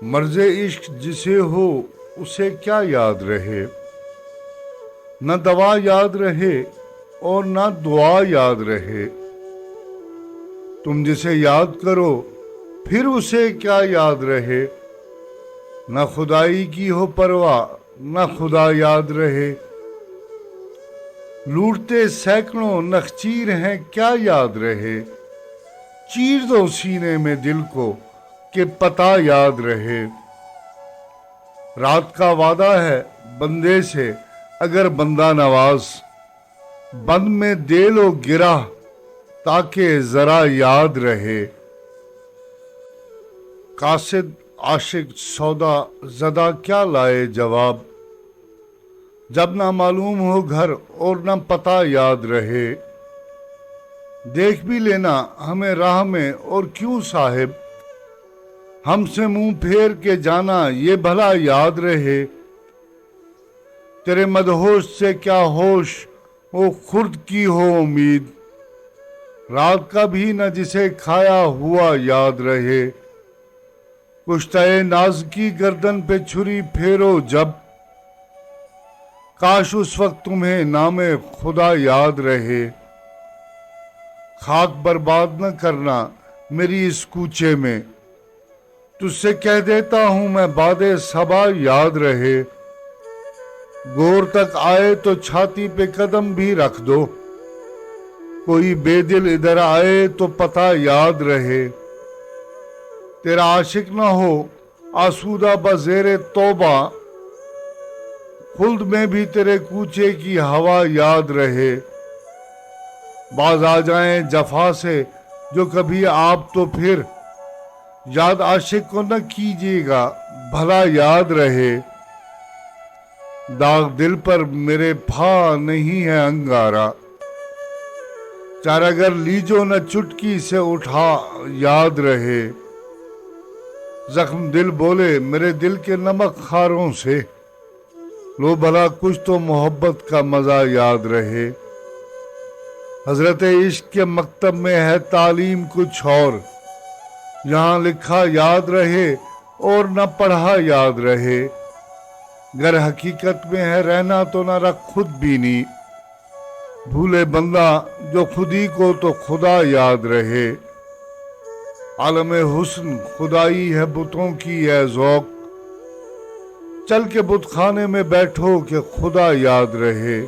مرض عشق جسے ہو اسے کیا یاد رہے، نہ دوا یاد رہے اور نہ دعا یاد رہے۔ تم جسے یاد کرو پھر اسے کیا یاد رہے، نہ خدائی کی ہو پرواہ نہ خدا یاد رہے۔ لوٹتے سینکڑوں نخچیر ہیں کیا یاد رہے، چیر دو سینے میں دل کو کہ پتہ یاد رہے۔ رات کا وعدہ ہے بندے سے اگر بندہ نواز، بند میں دے لو گرہ تاکہ ذرا یاد رہے۔ قاصد عاشق سودا زدہ کیا لائے جواب، جب نہ معلوم ہو گھر اور نہ پتہ یاد رہے۔ دیکھ بھی لینا ہمیں راہ میں اور کیوں صاحب، ہم سے منہ پھیر کے جانا یہ بھلا یاد رہے۔ تیرے مدہوش سے کیا ہوش وہ خرد کی ہو امید، رات کا بھی نہ جسے کھایا ہوا یاد رہے۔ کشتۂ ناز کی گردن پہ چھری پھیرو جب، کاش اس وقت تمہیں نام خدا یاد رہے۔ خاک برباد نہ کرنا میری اس کوچے میں، تجھ سے کہہ دیتا ہوں میں باد صبا یاد رہے۔ گور تک آئے تو چھاتی پہ قدم بھی رکھ دو، کوئی بے دل ادھر آئے تو پتہ یاد رہے۔ تیرا عاشق نہ ہو آسودہ بزیر توبہ، خلد میں بھی تیرے کوچے کی ہوا یاد رہے۔ باز آ جائیں جفا سے جو کبھی آپ تو پھر، یاد عاشق کو نہ کیجیے گا بھلا یاد رہے۔ داغ دل پر میرے پھا نہیں ہے انگارا، چارگر لیجو نہ چٹکی سے اٹھا یاد رہے۔ زخم دل بولے میرے دل کے نمک خاروں سے، لو بھلا کچھ تو محبت کا مزہ یاد رہے۔ حضرت عشق کے مکتب میں ہے تعلیم کچھ اور، یہاں لکھا یاد رہے اور نہ پڑھا یاد رہے۔ گر حقیقت میں ہے رہنا تو نہ رکھ خود بینی، بھولے بندہ جو خودی کو تو خدا یاد رہے۔ عالم حسن خدائی ہے بتوں کی ہے ذوق، چل کے بت خانے میں بیٹھو کہ خدا یاد رہے۔